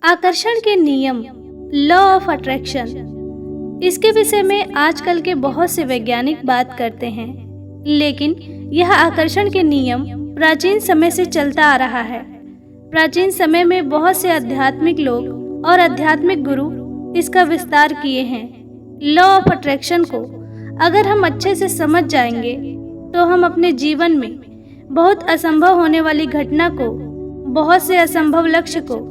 आकर्षण के नियम, लॉ ऑफ अट्रैक्शन, इसके विषय में आजकल के बहुत से वैज्ञानिक बात करते हैं, लेकिन यह आकर्षण के नियम प्राचीन समय से चलता आ रहा है। प्राचीन समय में बहुत से आध्यात्मिक लोग और आध्यात्मिक गुरु इसका विस्तार किए हैं। लॉ ऑफ अट्रैक्शन को अगर हम अच्छे से समझ जाएंगे तो हम अपने जीवन में बहुत असंभव होने वाली घटना को, बहुत से असंभव लक्ष्य को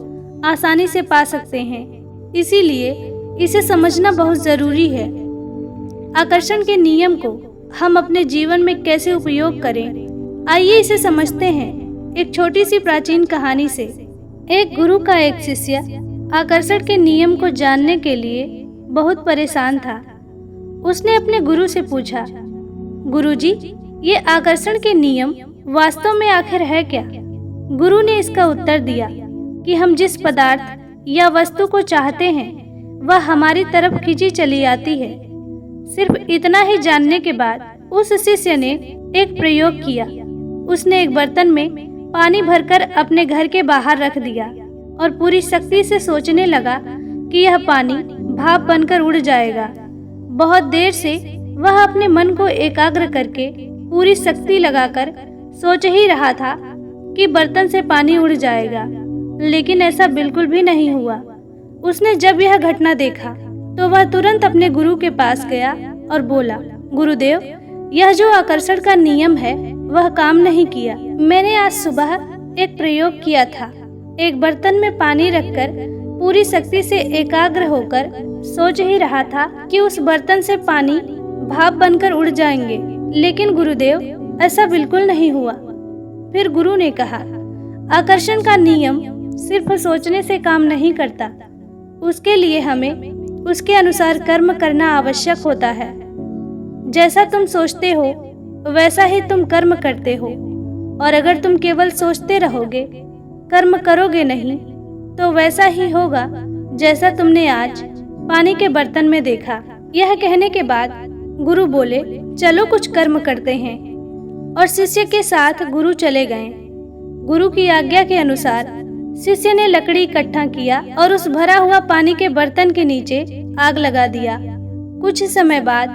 आसानी से पा सकते हैं। इसीलिए इसे समझना बहुत ज़रूरी है। आकर्षण के नियम को हम अपने जीवन में कैसे उपयोग करें, आइए इसे समझते हैं एक छोटी सी प्राचीन कहानी से। एक गुरु का एक शिष्य आकर्षण के नियम को जानने के लिए बहुत परेशान था। उसने अपने गुरु से पूछा, गुरुजी, ये आकर्षण के नियम वास्तव में आखिर है क्या? गुरु ने इसका उत्तर दिया कि हम जिस पदार्थ या वस्तु को चाहते हैं वह हमारी तरफ खींची चली आती है। सिर्फ इतना ही जानने के बाद उस शिष्य ने एक प्रयोग किया। उसने एक बर्तन में पानी भरकर अपने घर के बाहर रख दिया और पूरी शक्ति से सोचने लगा कि यह पानी भाप बनकर उड़ जाएगा। बहुत देर से वह अपने मन को एकाग्र करके पूरी शक्ति लगाकर सोच ही रहा था कि बर्तन से पानी उड़ जाएगा, लेकिन ऐसा बिल्कुल भी नहीं हुआ। उसने जब यह घटना देखा तो वह तुरंत अपने गुरु के पास गया और बोला, गुरुदेव, यह जो आकर्षण का नियम है वह काम नहीं किया। मैंने आज सुबह एक प्रयोग किया था। एक बर्तन में पानी रखकर पूरी शक्ति से एकाग्र होकर सोच ही रहा था कि उस बर्तन से पानी भाप बनकर उड़ जाएंगे, लेकिन गुरुदेव, ऐसा बिल्कुल नहीं हुआ। फिर गुरु ने कहा, आकर्षण का नियम सिर्फ सोचने से काम नहीं करता, उसके लिए हमें उसके अनुसार कर्म करना आवश्यक होता है। जैसा तुम सोचते हो वैसा ही तुम कर्म करते हो, और अगर तुम केवल सोचते रहोगे, कर्म करोगे नहीं, तो वैसा ही होगा जैसा तुमने आज पानी के बर्तन में देखा। यह कहने के बाद गुरु बोले, चलो कुछ कर्म करते हैं, और शिष्य के साथ गुरु चले गए। गुरु की आज्ञा के अनुसार शिष्य ने लकड़ी इकट्ठा किया और उस भरा हुआ पानी के बर्तन के नीचे आग लगा दिया। कुछ समय बाद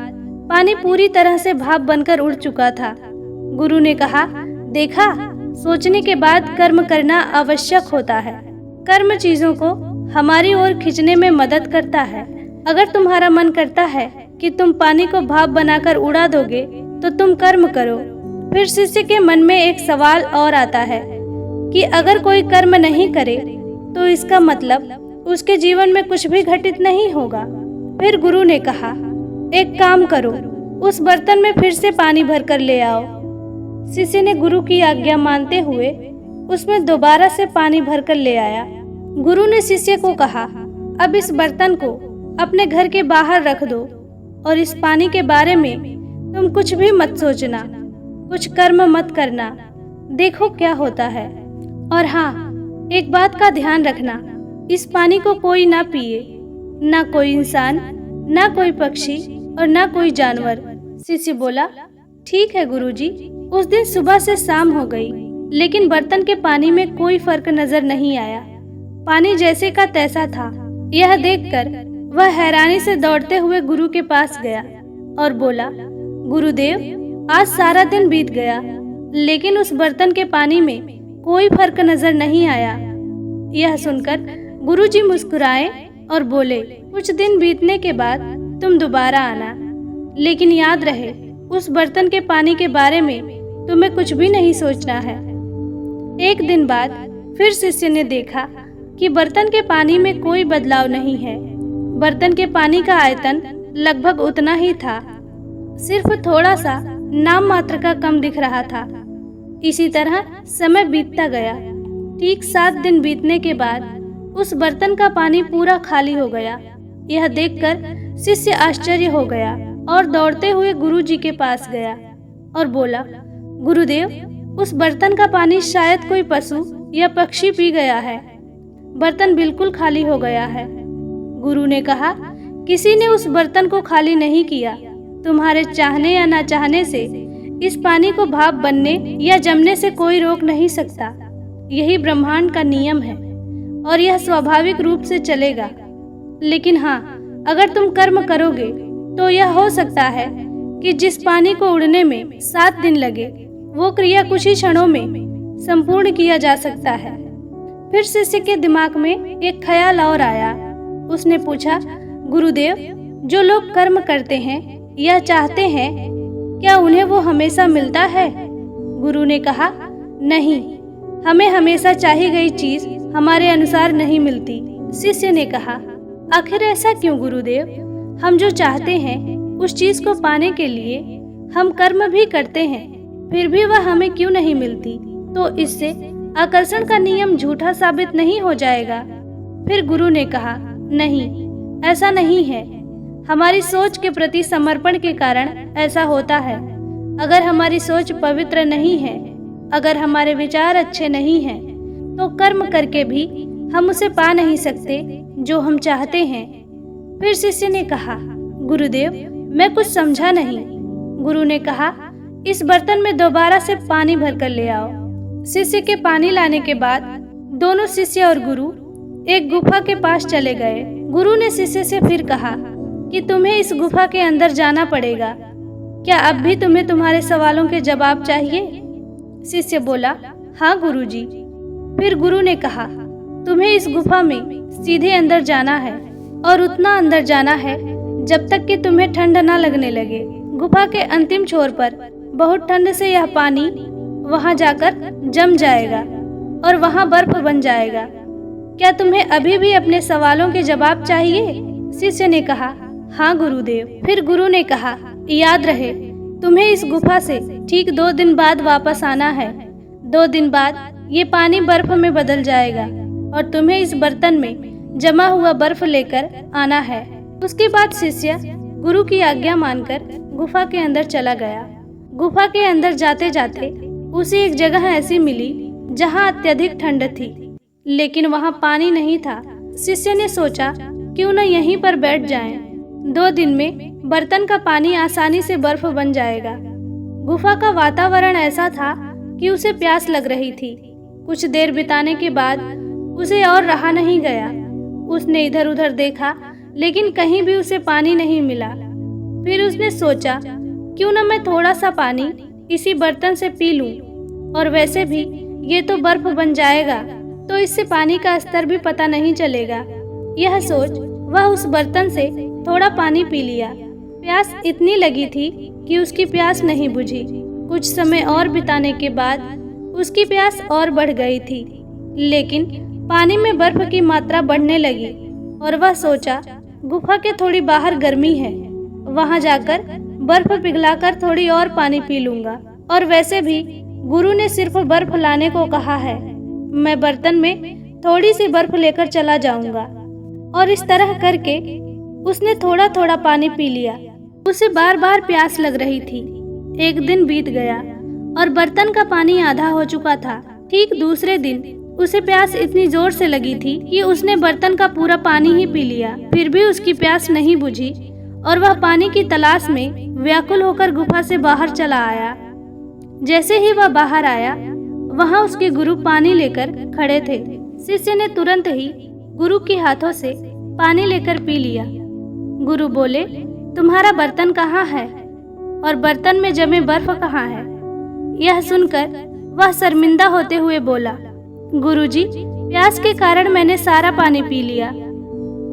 पानी पूरी तरह से भाप बनकर उड़ चुका था। गुरु ने कहा, देखा, सोचने के बाद कर्म करना आवश्यक होता है। कर्म चीजों को हमारी ओर खींचने में मदद करता है। अगर तुम्हारा मन करता है कि तुम पानी को भाप बनाकर उड़ा दोगे तो तुम कर्म करो। फिर शिष्य के मन में एक सवाल और आता है कि अगर कोई कर्म नहीं करे तो इसका मतलब उसके जीवन में कुछ भी घटित नहीं होगा। फिर गुरु ने कहा, एक काम करो, उस बर्तन में फिर से पानी भरकर ले आओ। शिष्य ने गुरु की आज्ञा मानते हुए उसमें दोबारा से पानी भरकर ले आया। गुरु ने शिष्य को कहा, अब इस बर्तन को अपने घर के बाहर रख दो और इस पानी के बारे में तुम कुछ भी मत सोचना, कुछ कर्म मत करना, देखो क्या होता है। और हाँ, एक बात का ध्यान रखना, इस पानी को कोई ना पिए, ना कोई इंसान, ना कोई पक्षी और ना कोई जानवर। शिष्य बोला, ठीक है गुरुजी। उस दिन सुबह से शाम हो गई, लेकिन बर्तन के पानी में कोई फर्क नजर नहीं आया। पानी जैसे का तैसा था। यह देखकर वह हैरानी से दौड़ते हुए गुरु के पास गया और बोला, गुरुदेव, आज सारा दिन बीत गया, लेकिन उस बर्तन के पानी में कोई फर्क नजर नहीं आया। यह सुनकर गुरुजी मुस्कुराए और बोले, कुछ दिन बीतने के बाद तुम दोबारा आना, लेकिन याद रहे, उस बर्तन के पानी के बारे में तुम्हें कुछ भी नहीं सोचना है। एक दिन बाद फिर शिष्य ने देखा कि बर्तन के पानी में कोई बदलाव नहीं है। बर्तन के पानी का आयतन लगभग उतना ही था, सिर्फ थोड़ा सा नाम मात्र का कम दिख रहा था। इसी तरह समय बीतता गया। ठीक 7 दिन बीतने के बाद उस बर्तन का पानी पूरा खाली हो गया। यह देखकर शिष्य आश्चर्य हो गया और दौड़ते हुए गुरु जी के पास गया और बोला, गुरुदेव, उस बर्तन का पानी शायद कोई पशु या पक्षी पी गया है। बर्तन बिल्कुल खाली हो गया है। गुरु ने कहा, किसी ने उस बर्तन को खाली नहीं किया। तुम्हारे चाहने या ना चाहने से इस पानी को भाप बनने या जमने से कोई रोक नहीं सकता। यही ब्रह्मांड का नियम है। और यह स्वाभाविक रूप से चलेगा। लेकिन हाँ, अगर तुम कर्म करोगे तो यह हो सकता है कि जिस पानी को उड़ने में 7 दिन लगे, वो क्रिया कुछ ही क्षणों में संपूर्ण किया जा सकता है। फिर शिष्य के दिमाग में एक ख्याल और आया। उसने पूछा, गुरुदेव, जो लोग कर्म करते हैं या चाहते हैं, क्या उन्हें वो हमेशा मिलता है? गुरु ने कहा, नहीं, हमें हमेशा चाही गई चीज हमारे अनुसार नहीं मिलती। शिष्य ने कहा, आखिर ऐसा क्यों गुरुदेव? हम जो चाहते हैं उस चीज को पाने के लिए हम कर्म भी करते हैं, फिर भी वह हमें क्यों नहीं मिलती? तो इससे आकर्षण का नियम झूठा साबित नहीं हो जाएगा? फिर गुरु ने कहा, नहीं, ऐसा नहीं है। हमारी सोच के प्रति समर्पण के कारण ऐसा होता है। अगर हमारी सोच पवित्र नहीं है, अगर हमारे विचार अच्छे नहीं हैं, तो कर्म करके भी हम उसे पा नहीं सकते जो हम चाहते हैं। फिर शिष्य ने कहा, गुरुदेव, मैं कुछ समझा नहीं। गुरु ने कहा, इस बर्तन में दोबारा से पानी भरकर ले आओ। शिष्य के पानी लाने के बाद दोनों शिष्य और गुरु एक गुफा के पास चले गए। गुरु ने शिष्य से फिर कहा कि तुम्हें इस गुफा के अंदर जाना पड़ेगा। क्या अब भी तुम्हें तुम्हारे सवालों के जवाब चाहिए? शिष्य बोला, हाँ गुरुजी। फिर गुरु ने कहा, तुम्हें इस गुफा में सीधे अंदर जाना है और उतना अंदर जाना है जब तक कि तुम्हें ठंड ना लगने लगे। गुफा के अंतिम छोर पर बहुत ठंड से यह पानी वहां जाकर जम जाएगा और वहां बर्फ बन जाएगा। क्या तुम्हें अभी भी अपने सवालों के जवाब चाहिए? शिष्य ने कहा, हाँ गुरुदेव। फिर गुरु ने कहा, याद रहे, तुम्हें इस गुफा से ठीक 2 दिन बाद वापस आना है। 2 दिन बाद ये पानी बर्फ में बदल जाएगा और तुम्हें इस बर्तन में जमा हुआ बर्फ लेकर आना है। उसके बाद शिष्य गुरु की आज्ञा मानकर गुफा के अंदर चला गया। गुफा के अंदर जाते जाते उसे एक जगह ऐसी मिली जहाँ अत्यधिक ठंड थी, लेकिन वहाँ पानी नहीं था। शिष्य ने सोचा, क्यों न यहीं पर बैठ जाएं। 2 दिन में बर्तन का पानी आसानी से बर्फ बन जाएगा। गुफा का वातावरण ऐसा था कि उसे प्यास लग रही थी। कुछ देर बिताने के बाद उसे और रहा नहीं गया। उसने इधर उधर देखा, लेकिन कहीं भी उसे पानी नहीं मिला। फिर उसने सोचा, क्यों न मैं थोड़ा सा पानी इसी बर्तन से पी लूं, और वैसे भी ये तो बर्फ बन जाएगा, तो इससे पानी का स्तर भी पता नहीं चलेगा। यह सोच वह उस बर्तन से थोड़ा पानी पी लिया। प्यास इतनी लगी थी कि उसकी प्यास नहीं बुझी। कुछ समय और बिताने के बाद उसकी प्यास और बढ़ गई थी, लेकिन पानी में बर्फ की मात्रा बढ़ने लगी और वह सोचा, गुफा के थोड़ी बाहर गर्मी है, वहां जाकर बर्फ पिघलाकर थोड़ी और पानी पी लूंगा। और वैसे भी गुरु ने सिर्फ बर्फ लाने को कहा है, मैं बर्तन में थोड़ी सी बर्फ लेकर चला जाऊंगा। और इस तरह करके उसने थोड़ा थोड़ा पानी पी लिया। उसे बार बार प्यास लग रही थी। एक दिन बीत गया और बर्तन का पानी आधा हो चुका था। ठीक दूसरे दिन उसे प्यास इतनी जोर से लगी थी कि उसने बर्तन का पूरा पानी ही पी लिया। फिर भी उसकी प्यास नहीं बुझी और वह पानी की तलाश में व्याकुल होकर गुफा से बाहर चला आया। जैसे ही वह बाहर आया, वहां उसके गुरु पानी लेकर खड़े थे। शिष्य ने तुरंत ही गुरु के हाथों से पानी लेकर पी लिया। गुरु बोले, तुम्हारा बर्तन कहाँ है और बर्तन में जमे बर्फ कहाँ है? यह सुनकर वह शर्मिंदा होते हुए बोला, गुरुजी, प्यास के कारण मैंने सारा पानी पी लिया।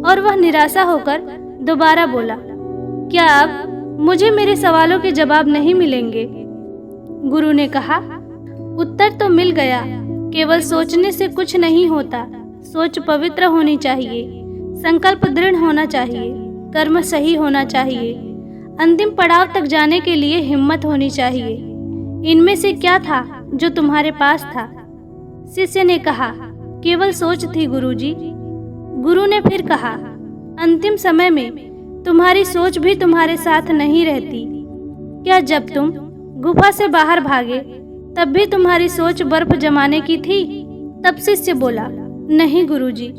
और वह निराशा होकर दोबारा बोला, क्या अब मुझे मेरे सवालों के जवाब नहीं मिलेंगे? गुरु ने कहा, उत्तर तो मिल गया, केवल सोचने से कुछ नहीं होता। सोच पवित्र होनी चाहिए, संकल्प दृढ़ होना चाहिए, कर्म सही होना चाहिए, अंतिम पड़ाव तक जाने के लिए हिम्मत होनी चाहिए। इनमें से क्या था जो तुम्हारे पास था? शिष्य ने कहा, केवल सोच थी गुरुजी। गुरु ने फिर कहा, अंतिम समय में तुम्हारी सोच भी तुम्हारे साथ नहीं रहती। क्या जब तुम गुफा से बाहर भागे तब भी तुम्हारी सोच बर्फ जमाने की थी? तब शिष्य बोला, नहीं गुरुजी।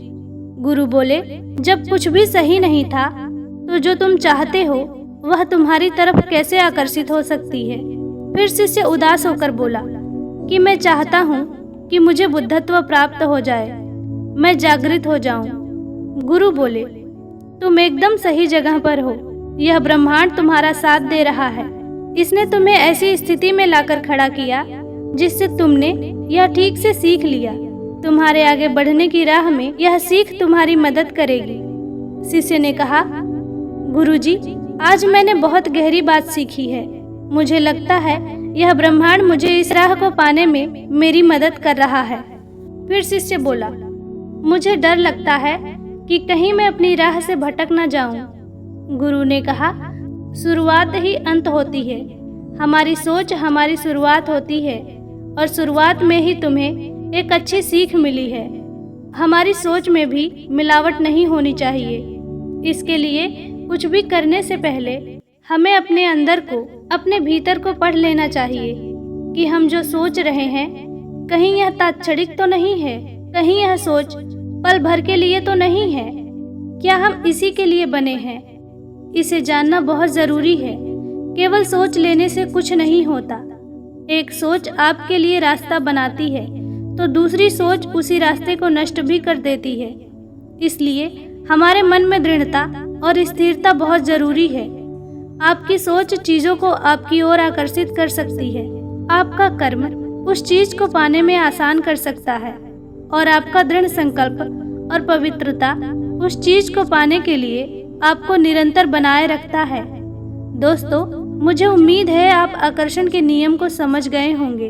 गुरु बोले, जब कुछ भी सही नहीं था तो जो तुम चाहते हो वह तुम्हारी तरफ कैसे आकर्षित हो सकती है? फिर शिष्य उदास होकर बोला कि मैं चाहता हूँ कि मुझे बुद्धत्व प्राप्त हो जाए। मैं जागृत हो जाऊं। गुरु बोले, तुम एकदम सही जगह पर हो। यह ब्रह्मांड तुम्हारा साथ दे रहा है। इसने तुम्हें ऐसी स्थिति में लाकर खड़ा किया जिससे तुमने यह ठीक से सीख लिया। तुम्हारे आगे बढ़ने की राह में यह सीख तुम्हारी मदद करेगी। शिष्य ने कहा, गुरुजी, आज मैंने बहुत गहरी बात सीखी है। मुझे लगता है यह ब्रह्मांड मुझे इस राह को पाने में मेरी मदद कर रहा है। फिर शिष्य बोला, मुझे डर लगता है कि कहीं मैं अपनी राह से भटक न जाऊं। गुरु ने कहा, शुरुआत ही अंत होती है। हमारी सोच हमारी शुरुआत होती है और शुरुआत में ही तुम्हें एक अच्छी सीख मिली है। हमारी सोच में भी मिलावट नहीं होनी चाहिए। इसके लिए कुछ भी करने से पहले हमें अपने अंदर को, अपने भीतर को पढ़ लेना चाहिए कि हम जो सोच रहे हैं कहीं यह तात्क्षणिक तो नहीं है, कहीं यह सोच पल भर के लिए तो नहीं है। क्या हम इसी के लिए बने हैं? इसे जानना बहुत जरूरी है। केवल सोच लेने से कुछ नहीं होता। एक सोच आपके लिए रास्ता बनाती है तो दूसरी सोच उसी रास्ते को नष्ट भी कर देती है। इसलिए हमारे मन में दृढ़ता और स्थिरता बहुत जरूरी है। आपकी सोच चीजों को आपकी ओर आकर्षित कर सकती है। आपका कर्म उस चीज को पाने में आसान कर सकता है और आपका दृढ़ संकल्प और पवित्रता उस चीज को पाने के लिए आपको निरंतर बनाए रखता है। दोस्तों, मुझे उम्मीद है आप आकर्षण के नियम को समझ गए होंगे।